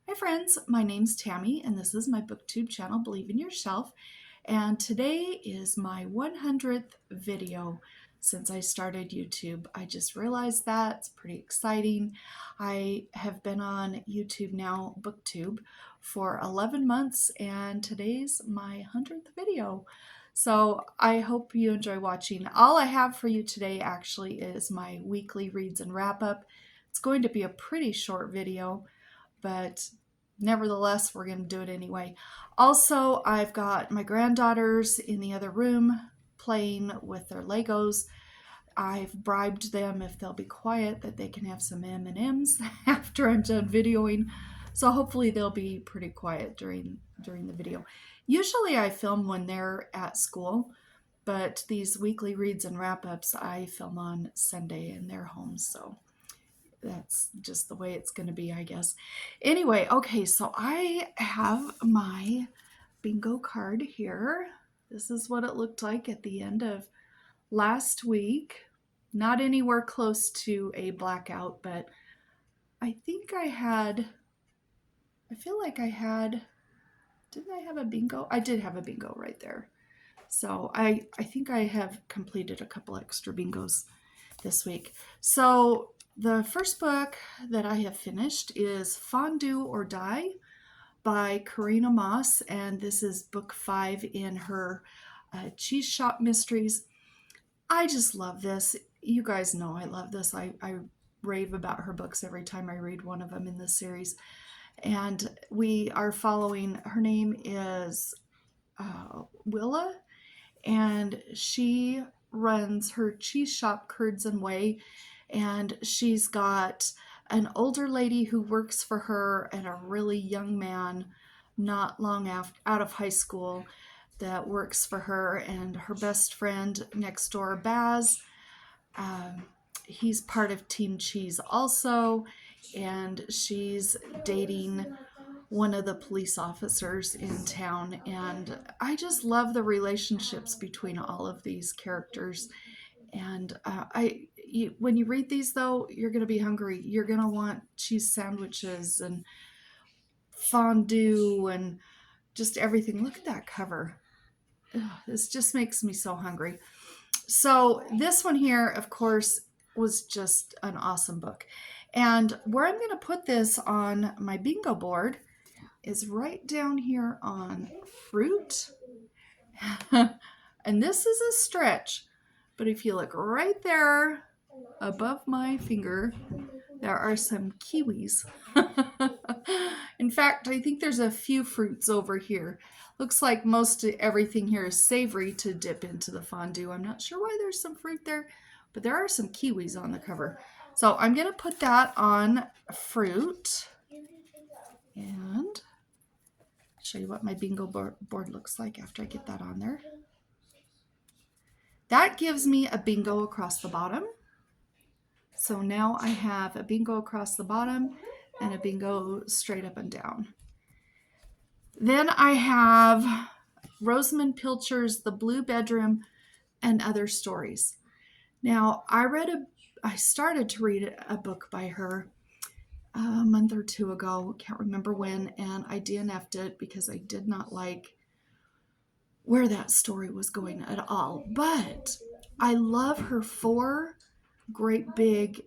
Hi friends, my name's Tammy and this is my booktube channel, Believe in Yourself. And today is my 100th video since I started YouTube. I just realized that. It's pretty exciting. I have been on YouTube now, booktube, for 11 months and today's my 100th video. So I hope you enjoy watching. All I have for you today actually is my weekly reads and wrap up. It's going to be a pretty short video, but nevertheless, we're going to do it anyway. Also, I've got my granddaughters in the other room playing with their Legos. I've bribed them, if they'll be quiet, that they can have some M&Ms after I'm done videoing. So hopefully they'll be pretty quiet during the video. Usually I film when they're at school, but these weekly reads and wrap-ups I film on Sunday and they're home, so that's just the way it's going to be, I guess. Anyway, okay, so I have my bingo card here. This is what it looked like at the end of last week. Not anywhere close to a blackout, but I think I feel like I had, didn't I have a bingo? I did have a bingo right there. So I think I have completed a couple extra bingos this week. So the first book that I have finished is Fondue or Die by Korina Moss, and this is book 5 in her Cheese Shop Mysteries. I just love this. You guys know I love this. I rave about her books every time I read one of them in this series. And we are following, her name is Willa, and she runs her cheese shop Curds and Whey, and she's got an older lady who works for her and a really young man not long out of high school that works for her, and her best friend next door, Baz. He's part of Team Cheese also, and she's dating one of the police officers in town, and I just love the relationships between all of these characters. And when you read these, though, you're going to be hungry. You're going to want cheese sandwiches and fondue and just everything. Look at that cover. Ugh, this just makes me so hungry. So this one here, of course, was just an awesome book. And where I'm going to put this on my bingo board is right down here on fruit. And this is a stretch, but if you look right there above my finger, there are some kiwis. In fact, I think there's a few fruits over here. Looks like most everything here is savory to dip into the fondue. I'm not sure why there's some fruit there, but there are some kiwis on the cover. So I'm going to put that on fruit and show you what my bingo board looks like after I get that on there. That gives me a bingo across the bottom. So now I have a bingo across the bottom and a bingo straight up and down. Then I have Rosamunde Pilcher's The Blue Bedroom and Other Stories. Now I started to read a book by her a month or two ago, can't remember when, and I DNF'd it because I did not like where that story was going at all. But I love her 4 great big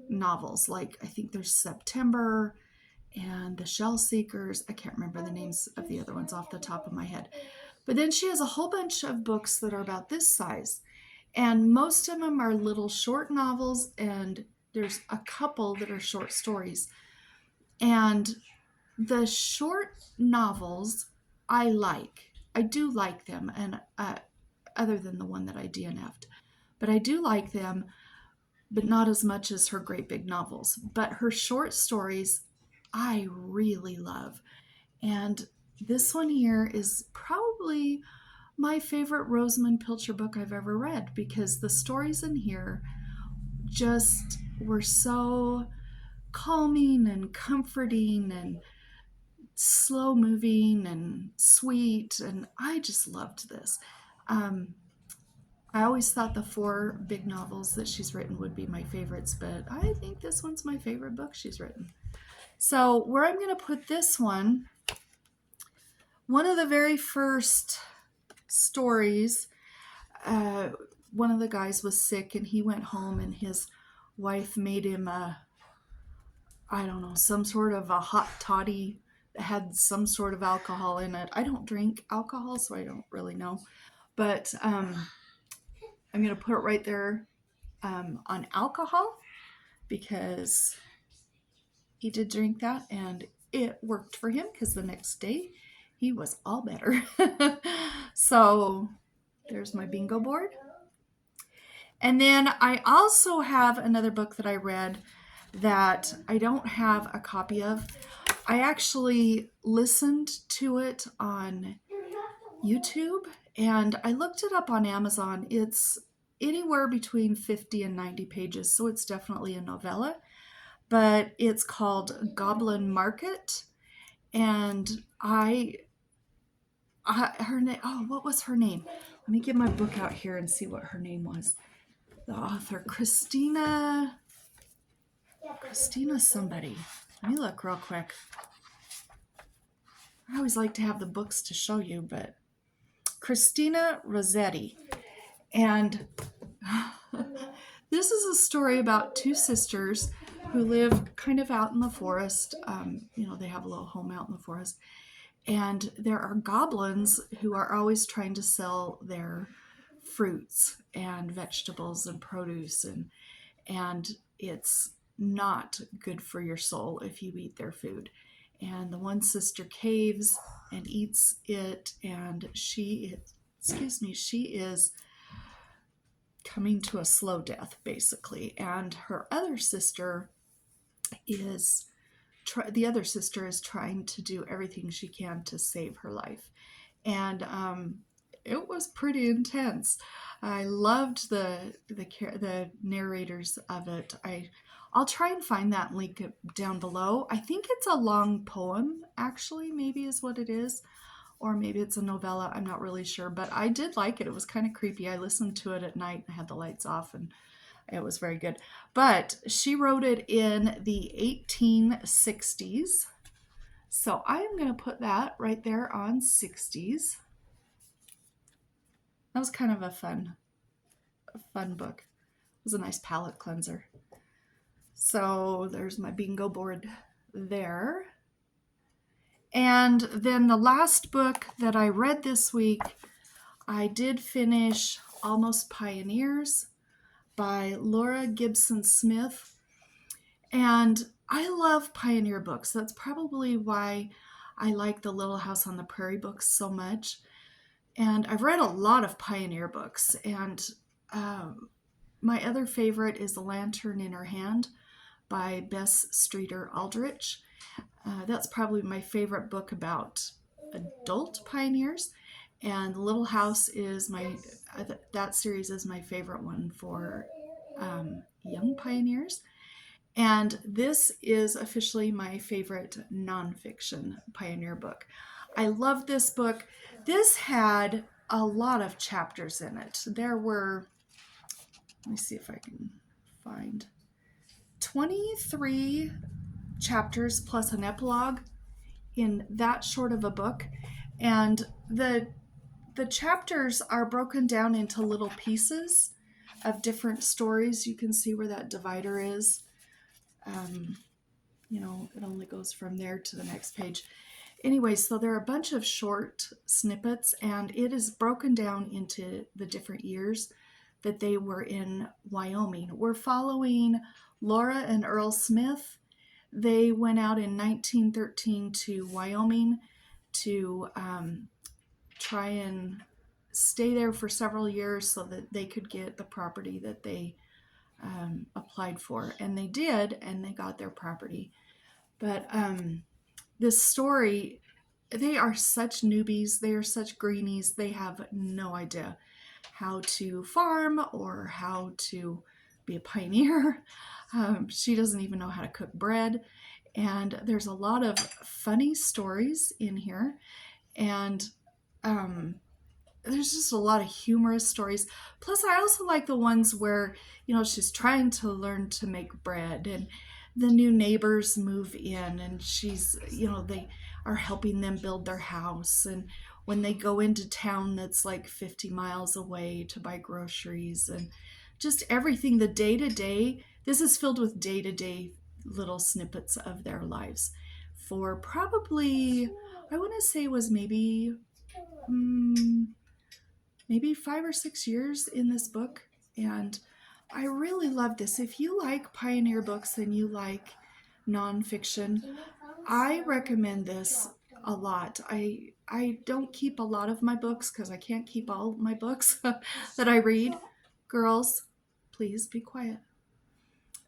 novels. Like, I think there's September and The Shell Seekers. I can't remember the names of the other ones off the top of my head. But then she has a whole bunch of books that are about this size. And most of them are little short novels, and there's a couple that are short stories. And the short novels I like. I do like them, and other than the one that I DNF'd. But I do like them, but not as much as her great big novels. But her short stories I really love. And this one here is probably my favorite Rosamunde Pilcher book I've ever read, because the stories in here just were so calming and comforting and slow moving and sweet, and I just loved this. I always thought the 4 big novels that she's written would be my favorites, but I think this one's my favorite book she's written. So where I'm going to put this one of the very first stories, one of the guys was sick and he went home and his wife made him some sort of a hot toddy that had some sort of alcohol in it. I don't drink alcohol, so I don't really know. But I'm going to put it right there on alcohol because he did drink that and it worked for him because the next day he was all better. So there's my bingo board. And then I also have another book that I read that I don't have a copy of. I actually listened to it on YouTube and I looked it up on Amazon. It's anywhere between 50 and 90 pages, so it's definitely a novella, but it's called Goblin Market. And her name, what was her name? Let me get my book out here and see what her name was. The author, Christina somebody. Let me look real quick. I always like to have the books to show you, but Christina Rossetti. And this is a story about two sisters who live kind of out in the forest. They have a little home out in the forest. And there are goblins who are always trying to sell their fruits and vegetables and produce. And it's not good for your soul if you eat their food. And the one sister caves and eats it, and she is coming to a slow death, basically. And her other sister is trying to do everything she can to save her life. And it was pretty intense. I loved the narrators of it. I'll try and find that and link it down below. I think it's a long poem, actually, maybe is what it is. Or maybe it's a novella. I'm not really sure. But I did like it. It was kind of creepy. I listened to it at night. I had the lights off and it was very good. But she wrote it in the 1860s. So I'm going to put that right there on 60s. That was kind of a fun book. It was a nice palate cleanser. So there's my bingo board there. And then the last book that I read this week, I did finish Almost Pioneers by Laura Gibson Smith. And I love pioneer books. That's probably why I like the Little House on the Prairie books so much. And I've read a lot of pioneer books. And my other favorite is The Lantern in Her Hand by Bess Streeter Aldrich. That's probably my favorite book about adult pioneers. And The Little House is that series is my favorite one for young pioneers. And this is officially my favorite nonfiction pioneer book. I love this book. This had a lot of chapters in it. There were, let me see if I can find, 23 chapters plus an epilogue in that short of a book. And the chapters are broken down into little pieces of different stories. You can see where that divider is. It only goes from there to the next page. Anyway, so there are a bunch of short snippets, and it is broken down into the different years that they were in Wyoming. We're following Laura and Earl Smith. They went out in 1913 to Wyoming to try and stay there for several years so that they could get the property that they applied for. And they did, and they got their property. But this story, they are such newbies. They are such greenies. They have no idea how to farm or how to be a pioneer. She doesn't even know how to cook bread. And there's a lot of funny stories in here. And there's just a lot of humorous stories. Plus, I also like the ones where, she's trying to learn to make bread. And the new neighbors move in, and she's, they are helping them build their house. And when they go into town that's like 50 miles away to buy groceries, and just everything, the day to day, this is filled with day to day little snippets of their lives for probably, I want to say it was maybe 5 or 6 years in this book. And I really love this. If you like pioneer books and you like nonfiction, I recommend this a lot. I don't keep a lot of my books because I can't keep all my books that I read. Girls, please be quiet.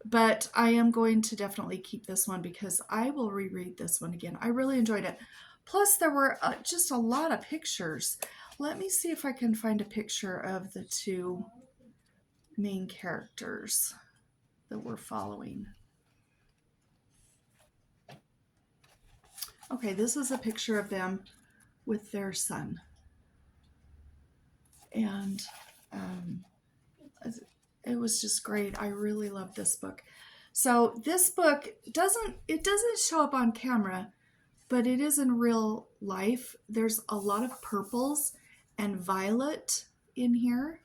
But I am going to definitely keep this one because I will reread this one again. I really enjoyed it. Plus, there were just a lot of pictures. Let me see if I can find a picture of the two main characters that we're following. Okay, this is a picture of them with their son. And it was just great. I really loved this book. So this book doesn't show up on camera, but it is in real life. There's a lot of purples and violet in here.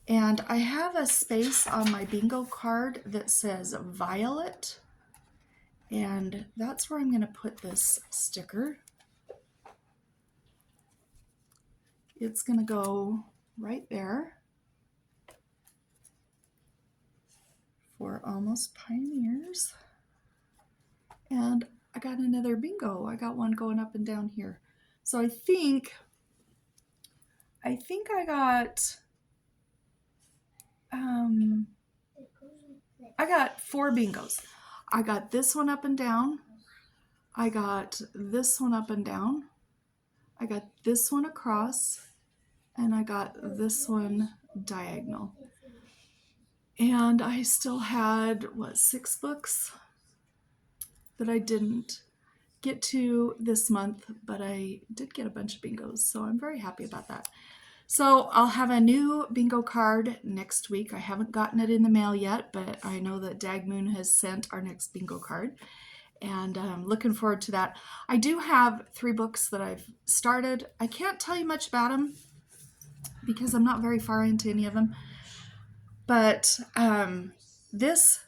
And I have a space on my bingo card that says violet. And that's where I'm going to put this sticker. It's going to go right there for Almost Pioneers. And I got another bingo. I got one going up and down here. So I think I got 4 bingos. I got this one up and down. I got this one up and down. I got this one across. And I got this one diagonal. And I still had, 6 books that I didn't get to this month, but I did get a bunch of bingos, so I'm very happy about that. So I'll have a new bingo card next week. I haven't gotten it in the mail yet, but I know that Dagmoon has sent our next bingo card, and I'm looking forward to that. I do have 3 books that I've started. I can't tell you much about them because I'm not very far into any of them, but this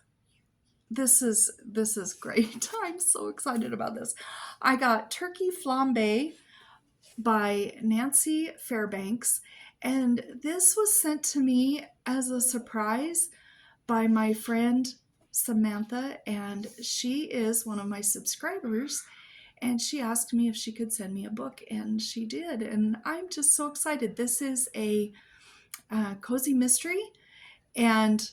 is great. I'm so excited about this. I got Turkey Flambe by Nancy Fairbanks, and this was sent to me as a surprise by my friend Samantha, and she is one of my subscribers, and she asked me if she could send me a book, and she did, and I'm just so excited. This is a cozy mystery, and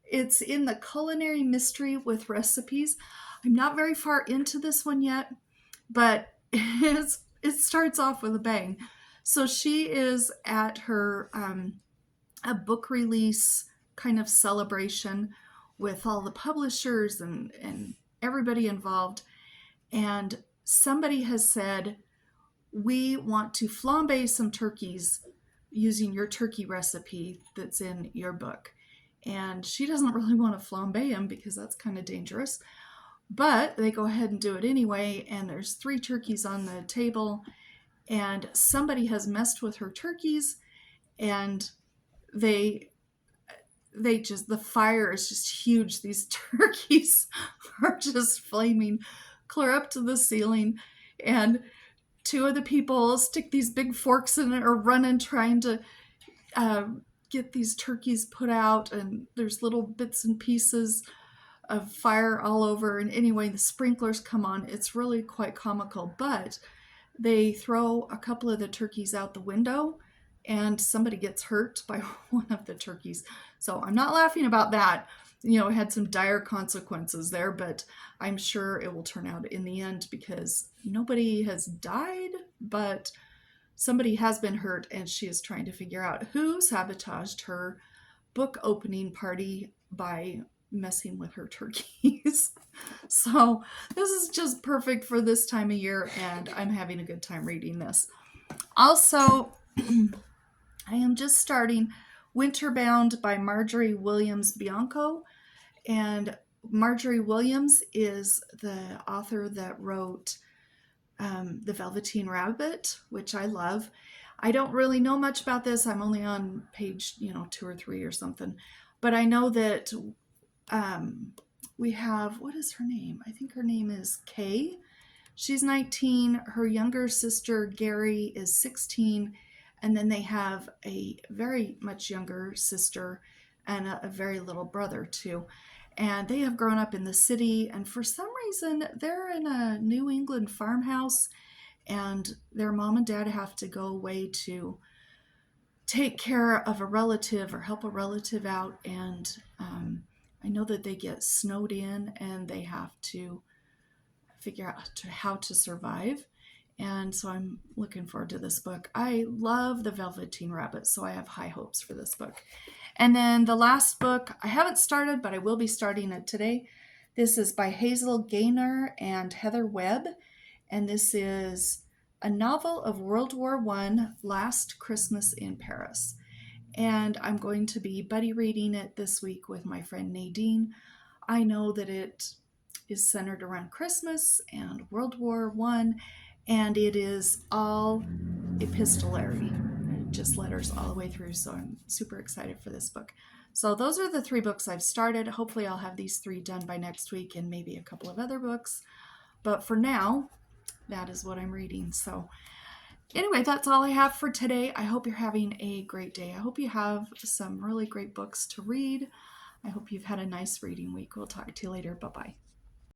it's in the culinary mystery with recipes. I'm not very far into this one yet, but it starts off with a bang. So she is at her a book release kind of celebration with all the publishers and everybody involved. And somebody has said, we want to flambe some turkeys using your turkey recipe that's in your book. And she doesn't really want to flambe them because that's kind of dangerous. But they go ahead and do it anyway, and there's 3 turkeys on the table, and somebody has messed with her turkeys, and the fire is just huge. These turkeys are just flaming clear up to the ceiling, and 2 of the people stick these big forks in it or running trying to get these turkeys put out, and there's little bits and pieces of fire all over, and anyway, the sprinklers come on. It's really quite comical, but they throw a couple of the turkeys out the window, and somebody gets hurt by one of the turkeys. So I'm not laughing about that. It had some dire consequences there, but I'm sure it will turn out in the end because nobody has died, but somebody has been hurt, and she is trying to figure out who sabotaged her book opening party by messing with her turkeys. So this is just perfect for this time of year, and I'm having a good time reading this. Also, I am just starting Winterbound by Margery Williams Bianco, and Margery Williams is the author that wrote The Velveteen Rabbit, which I love. I don't really know much about this. I'm only on page, 2 or 3 or something. But I know that we have, what is her name? I think her name is Kay. She's 19. Her younger sister, Gary, is 16. And then they have a very much younger sister and a very little brother, too. And they have grown up in the city. And for some reason, they're in a New England farmhouse. And their mom and dad have to go away to take care of a relative or help a relative out. And I know that they get snowed in and they have to figure out how to survive. And so I'm looking forward to this book. I love The Velveteen Rabbit, so I have high hopes for this book. And then the last book, I haven't started, but I will be starting it today. This is by Hazel, Gaynor, and Heather Webb. And this is a novel of World War I, Last Christmas in Paris. And I'm going to be buddy reading it this week with my friend Nadine. I know that it is centered around Christmas and World War I, and it is all epistolary, just letters all the way through, so I'm super excited for this book. So those are the 3 books I've started. Hopefully I'll have these 3 done by next week and maybe a couple of other books. But for now, that is what I'm reading. So anyway, that's all I have for today. I hope you're having a great day. I hope you have some really great books to read. I hope you've had a nice reading week. We'll talk to you later. Bye-bye.